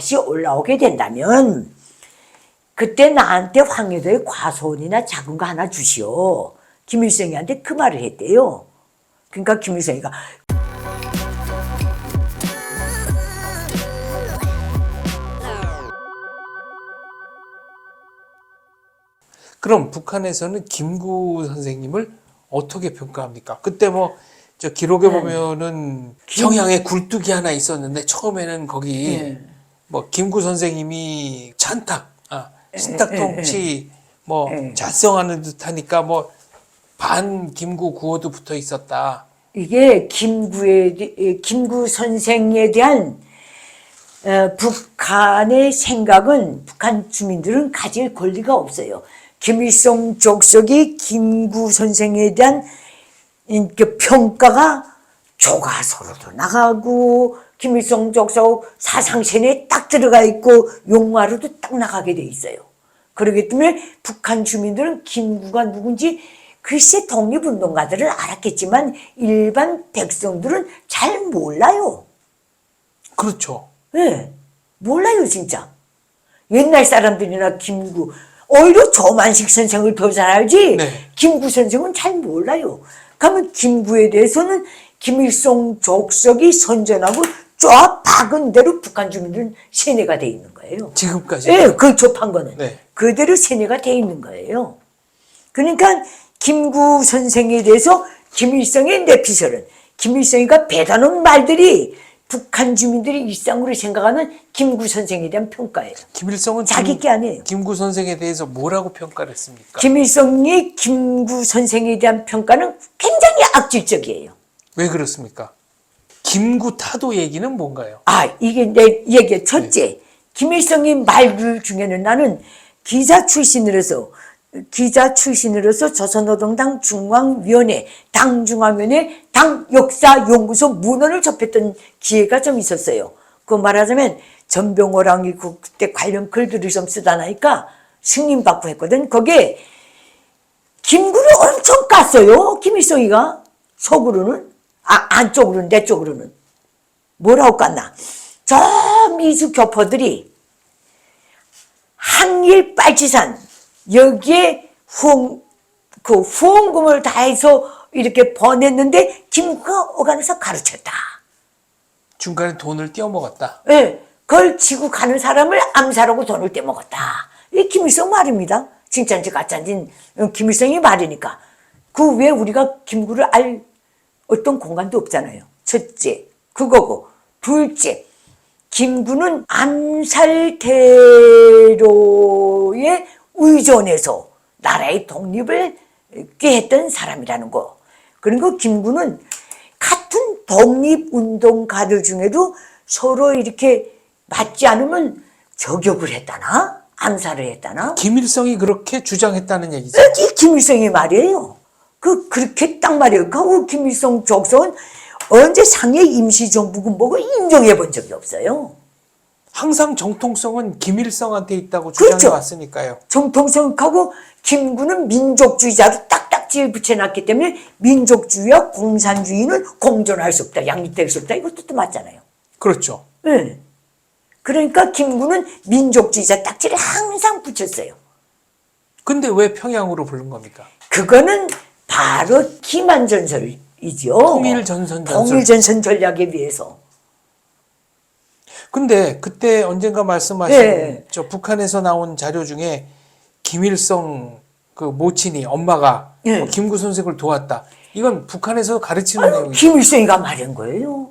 다시 올라오게 된다면 그때 나한테 황해도의 과소원이나 작은 거 하나 주시오. 김일성이한테 그 말을 했대요. 그러니까 김일성이가 그럼 북한에서는 김구 선생님을 어떻게 평가합니까? 그때 뭐 저 기록에 보면은 평양에 굴뚝이 하나 있었는데 처음에는 거기 뭐 김구 선생님이 신탁통치 뭐 자성하는 듯하니까 뭐 반 김구 구호도 붙어 있었다. 이게 김구 선생에 대한 북한의 생각은 북한 주민들은 가질 권리가 없어요. 김일성 족속이 김구 선생에 대한 평가가 교과서로도 나가고 김일성 족속 사상신에 딱 들어가 있고 용화로도 딱 나가게 돼 있어요. 그렇기 때문에 북한 주민들은 김구가 누군지 글쎄 독립운동가들은 알았겠지만 일반 백성들은 잘 몰라요. 그렇죠. 네, 몰라요 진짜. 옛날 사람들이나 김구 오히려 조만식 선생을 더 잘 알지 김구 선생은 잘 몰라요. 그러면 김구에 대해서는 김일성 족속이 선전하고 쫙 박은 대로 북한 주민들은 세뇌가 돼 있는 거예요. 지금까지? 네, 그 접한 거는. 그대로 세뇌가 돼 있는 거예요. 그러니까 김구 선생에 대해서 김일성의 내피셜은 김일성이가 배다놓은 말들이 북한 주민들이 일상으로 생각하는 김구 선생에 대한 평가예요. 김일성은 자기 게 아니에요. 김구 선생에 대해서 뭐라고 평가를 했습니까? 김일성이 김구 선생에 대한 평가는 굉장히 악질적이에요. 왜 그렇습니까? 김구 타도 얘기는 뭔가요? 이게 내 얘기의 첫째. 김일성의 말들 중에는 나는 기자 출신으로서 조선노동당 중앙위원회, 당중앙위원회, 당역사연구소 문헌을 접했던 기회가 좀 있었어요. 그 말하자면 전병호랑이 그때 관련 글들을 좀 쓰다 나니까 승인받고 했거든. 거기에 김구를 엄청 깠어요. 김일성이가 속으로는 안쪽으로는 내 쪽으로는 뭐라고 깠나? 저 미수 교포들이 항일 빨치산 여기에 후원금을 다해서 이렇게 보냈는데 김구가 오가면서 가르쳤다. 중간에 돈을 떼어먹었다. 네, 그걸 지고 가는 사람을 암살하고 돈을 떼먹었다. 이 김일성 말입니다. 진짜인지 가짜인지 김일성이 말이니까. 그 외에 우리가 김구를 알 어떤 공간도 없잖아요. 첫째, 그거고. 둘째, 김구는 암살테러에 의존해서 나라의 독립을 꾀했던 사람이라는 거. 그리고 김구는 같은 독립운동가들 중에도 서로 이렇게 맞지 않으면 저격을 했다나 암살을 했다나. 김일성이 그렇게 주장했다는 얘기죠. 이 김일성이 말이에요. 그렇게 딱 말이에요. 그 김일성 족속은 언제 상해 임시정부군 뭐고 인정해 본 적이 없어요. 항상 정통성은 김일성한테 있다고 주장해 왔으니까요. 정통성하고 김구는 민족주의자로 딱딱지를 붙여놨기 때문에 민족주의와 공산주의는 공존할 수 없다. 양립될 수 없다. 이것도 또 맞잖아요. 그렇죠. 네. 그러니까 김구는 민족주의자 딱지를 항상 붙였어요. 근데 왜 평양으로 부른 겁니까? 그거는 바로 기만전설이죠. 통일전선 전략에 비해서. 근데 그때 언젠가 말씀하신 저 북한에서 나온 자료 중에 김일성 그 모친이 엄마가 김구 선생을 도왔다. 이건 북한에서 가르치는 내용이죠. 김일성이가 말한 거예요.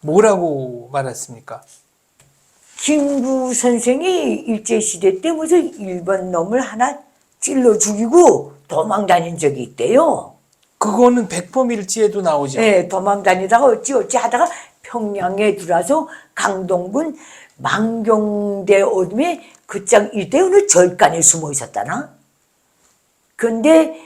뭐라고 말했습니까? 김구 선생이 일제시대 때 무슨 일본 놈을 하나 찔러 죽이고 도망 다닌 적이 있대요. 그거는 백범일지에도 나오죠. 네, 도망 다니다가 어찌 하다가 평양에 들어와서 강동군 망경대 어둠에 그짝 일대 어느 절간에 숨어 있었다나? 근데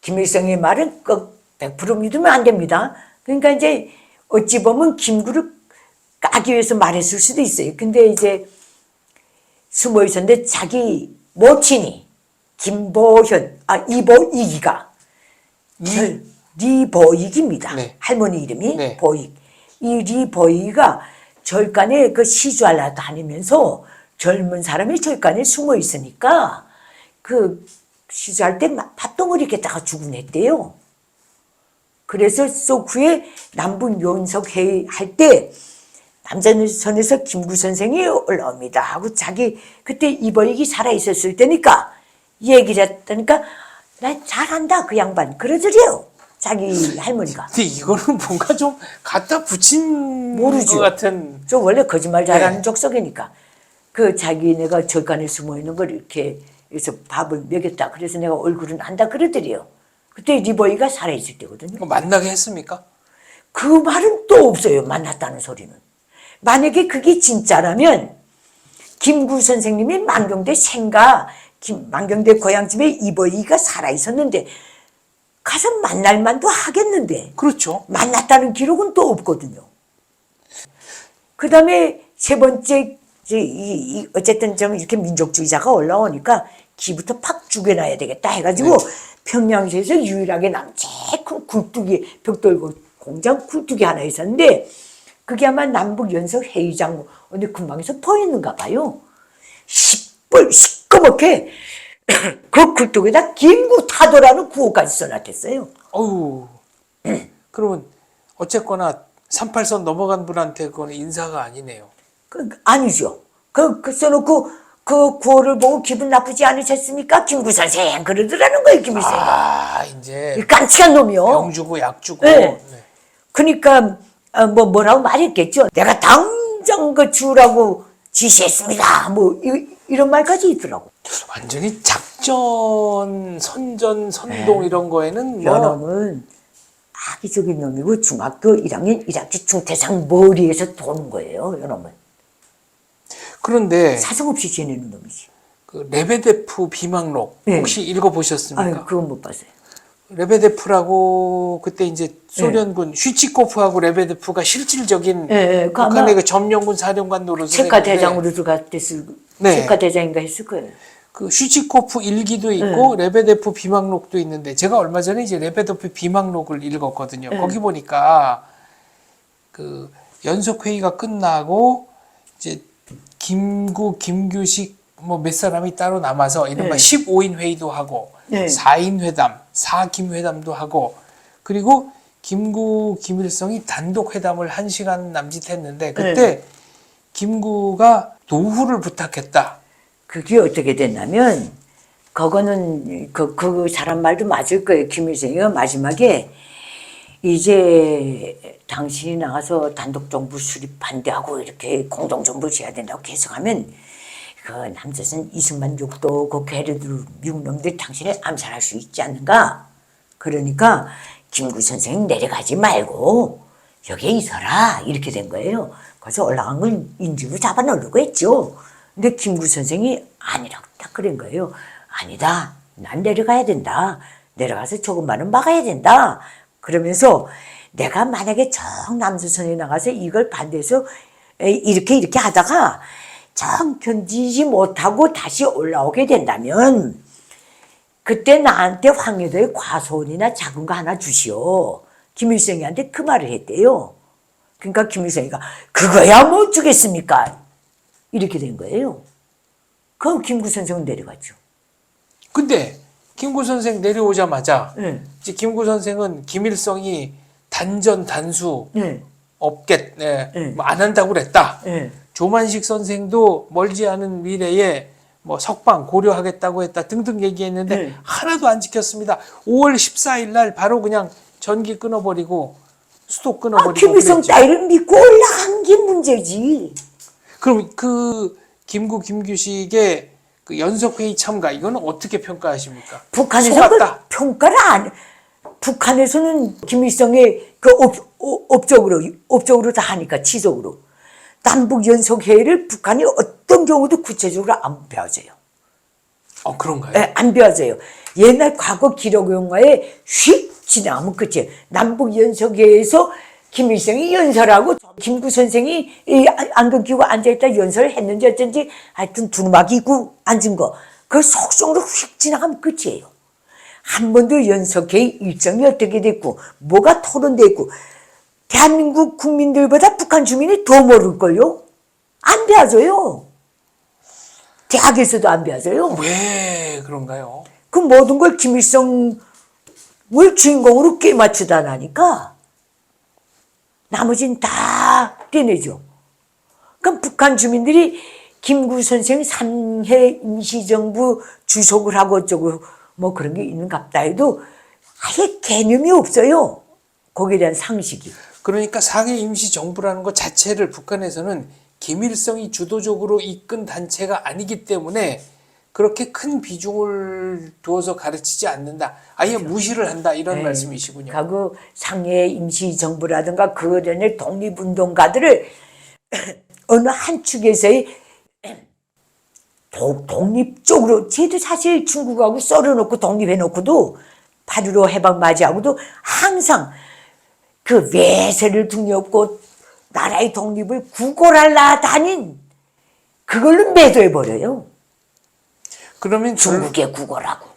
김일성의 말은 꼭 100% 믿으면 안 됩니다. 그러니까 이제 어찌 보면 김구를 까기 위해서 말했을 수도 있어요. 근데 이제 숨어 있었는데 자기 모친이 이보익이가 리보익입니다. 할머니 이름이 보익. 이 리보익이가 절간에 그 시주하려 다니면서 젊은 사람이 절간에 숨어 있으니까 그 시주할 때 팥덩어리 겠다가 죽어냈대요. 그래서 쏙 후에 남북 연석회의 할 때 남자선에서 김구 선생이 올라옵니다 하고 자기 그때 이보익이 살아있었을 때니까 얘기를 했다니까 나 잘한다 그 양반 그러더래요. 자기 할머니가. 근데 이거는 뭔가 좀 갖다 붙인 모르죠. 것 같은. 저 원래 거짓말 잘하는 네. 족속이니까 그 자기네가 절간에 숨어 있는 걸 이렇게 해서 밥을 먹였다. 그래서 내가 얼굴은 안다 그러더래요. 그때 리버이가 살아있을 때거든요. 만나게 했습니까? 그 말은 또 없어요. 만났다는 소리는. 만약에 그게 진짜라면 김구 선생님이 만경대 생가 만경대 고향집에 이보이가 살아있었는데 가서 만날 만도 하겠는데 그렇죠. 만났다는 기록은 또 없거든요. 그 다음에 세 번째 어쨌든 좀 이렇게 민족주의자가 올라오니까 기부터 팍 죽여놔야 되겠다 해가지고 평양시에서 유일하게 남은 제일 큰 굴뚝이 벽돌 공장 굴뚝이 하나 있었는데 그게 아마 남북연석 회의장 어디 근방에서 보이는가 봐요. 시꺼멓게 그 굴뚝에다 김구 타도라는 구호까지 써놨댔어요. 어우. 그러면 어쨌거나 38선 넘어간 분한테 그건 인사가 아니네요. 아니죠. 그 써놓고 그 구호를 보고 기분 나쁘지 않으셨습니까? 김구 선생 그러더라는 거예요. 김일성이. 아, 이제 깜찍한 놈이요. 병 주고 약 주고. 네. 네. 그러니까 뭐라고 말했겠죠. 내가 당장 그 주라고 지시했습니다. 뭐 이런 말까지 있더라고. 완전히 작전, 선전, 선동 이런 거에는 뭐 연놈은 악의적인 놈이고 중학교 1학년 1학기 중퇴상 머리에서 도는 거예요. 연놈은. 그런데 사정 없이 지내는 놈이지. 그 레베데프 비망록 네. 혹시 읽어보셨습니까? 아유, 그건 못 봤어요. 레베데프라고 그때 이제 소련군 슈치코프하고 레베데프가 실질적인 네, 그 아마 북한의 그 점령군 사령관 노릇을 체카 했는데 대장으로 들어갔댔을 네. 체카 대장인가 했을 거예요. 그 슈치코프 일기도 있고 레베데프 비망록도 있는데 제가 얼마 전에 이제 레베데프 비망록을 읽었거든요. 거기 보니까 그 연속 회의가 끝나고 이제 김구, 김규식 뭐 몇 사람이 따로 남아서 이른바 15인 회의도 하고 4인 회담, 4김 회담도 하고 그리고 김구, 김일성이 단독 회담을 1시간 남짓했는데 그때 김구가 노후를 부탁했다. 그게 어떻게 됐냐면 그거는 그 사람 말도 맞을 거예요. 김일성이가 마지막에 이제 당신이 나가서 단독정부 수립 반대하고 이렇게 공동정부 지어야 된다고 계속하면 그 남조선 이승만 욕도 그 걔네들 미국 놈들 당신을 암살할 수 있지 않는가. 그러니까 김구 선생 내려가지 말고 여기에 있어라 이렇게 된 거예요. 그래서 올라간 걸 인질로 잡아놓으려고 했죠. 근데 김구 선생이 아니라고 딱 그런 거예요. 아니다. 난 내려가야 된다. 내려가서 조금만은 막아야 된다. 그러면서 내가 만약에 정 남조선에 나가서 이걸 반대해서 이렇게 하다가 정 견디지 못하고 다시 올라오게 된다면 그때 나한테 황해도에 과소원이나 작은 거 하나 주시오. 김일성이한테 그 말을 했대요. 그러니까 김일성이가 그거야 뭐 주겠습니까? 이렇게 된 거예요. 그럼 김구 선생은 내려갔죠. 근데 김구 선생 내려오자마자 네. 이제 김구 선생은 김일성이 단전 단수 네. 없겠, 뭐 안 한다고 그랬다. 네. 조만식 선생도 멀지 않은 미래에 뭐 석방 고려하겠다고 했다 등등 얘기했는데 하나도 안 지켰습니다. 5월 14일 날 바로 그냥 전기 끊어버리고 수도 끊어버리고 김일성 그랬죠. 따위를 믿고 올라간 게 문제지. 그럼 그 김구 김규식의 그 연석회의 참가 이거는 어떻게 평가하십니까? 북한에서 그 속았다. 평가를 안. 북한에서는 김일성의 그 업적으로 다 하니까 지속으로 남북 연속 회의를 북한이 어떤 경우도 구체적으로 안 배워져요. 그런가요? 네, 안 배워져요. 옛날 과거 기록 영화에 휙 지나가면 끝이에요. 남북 연속 회의에서 김일성이 연설하고 김구 선생이 안경 끼고 앉아있다 연설을 했는지 어쩐지 하여튼 두루마기 입고 앉은 거 그 속성으로 휙 지나가면 끝이에요. 한 번도 연석회의 일정이 어떻게 됐고 뭐가 토론됐고 대한민국 국민들보다 북한 주민이 더 모를걸요? 안 배워줘요. 대학에서도 안 배워줘요. 왜 그런가요? 그 모든 걸 김일성을 주인공으로 꿰맞추다 나니까 나머진 다 떼내죠. 그럼 북한 주민들이 김구 선생 3해 임시정부 주석을 하고 어쩌고 뭐 그런 게 있는갑다 해도 아예 개념이 없어요. 거기에 대한 상식이. 그러니까 상해 임시정부라는 것 자체를 북한에서는 김일성이 주도적으로 이끈 단체가 아니기 때문에 그렇게 큰 비중을 두어서 가르치지 않는다. 아예 그렇죠. 무시를 한다. 이런 말씀이시군요. 그 상해 임시정부라든가 그전에 독립운동가들을 어느 한 축에서의 독립적으로 쟤도 사실 중국하고 썰어놓고 독립해놓고도 8.15 해방 맞이하고도 항상 그 외세를 등려없고 나라의 독립을 구걸하려 다닌 그걸로 매도해버려요. 그러면 중국에 구걸하고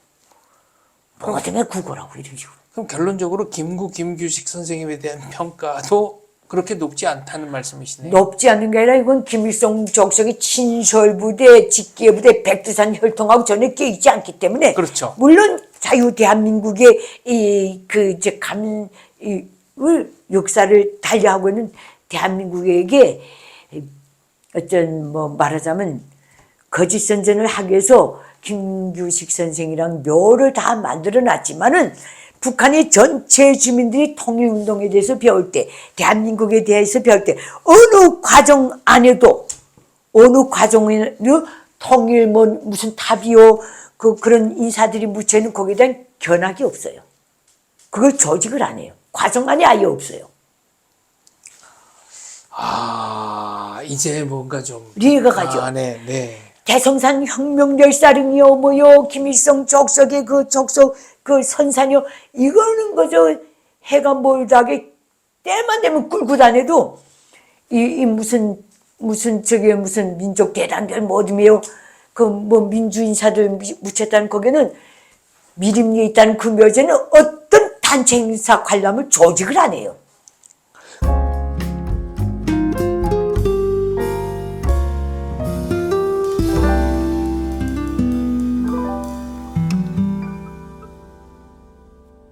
뭐든에 구걸하고 이런 식으로. 그럼 결론적으로 김규식 선생님에 대한 평가도 그렇게 높지 않다는 말씀이시네요. 높지 않은 게 아니라 이건 김일성 적석의 친설부대, 직계부대, 백두산 혈통하고 전혀 껴있지 않기 때문에 그렇죠. 물론 자유 대한민국의 이제 역사를 달리하고 있는 대한민국에게 어떤 뭐 말하자면 거짓 선전을 하기 위해서 김규식 선생이랑 묘를 다 만들어 놨지만은 북한의 전체 주민들이 통일운동에 대해서 배울 때, 대한민국에 대해서 배울 때, 어느 과정 안에도, 어느 과정에도 통일, 뭐, 무슨 답이요, 그런 인사들이 묻혀있는 거기에 대한 견학이 없어요. 그걸 조직을 안 해요. 과정 안에 아예 없어요. 이제 뭔가 좀. 이해가 가죠. 네. 대성산 혁명열사령이요, 뭐요, 김일성 적석의 그 선산이요, 이거는 그저 해가 멀다게 때만 되면 끌고 다녀도 무슨 민족 대단들 뭐든요, 그 뭐 민주인사들 묻혔다는 거기는 미림리에 있다는 그 묘지는 어떤 단체 인사 관람을 조직을 안 해요.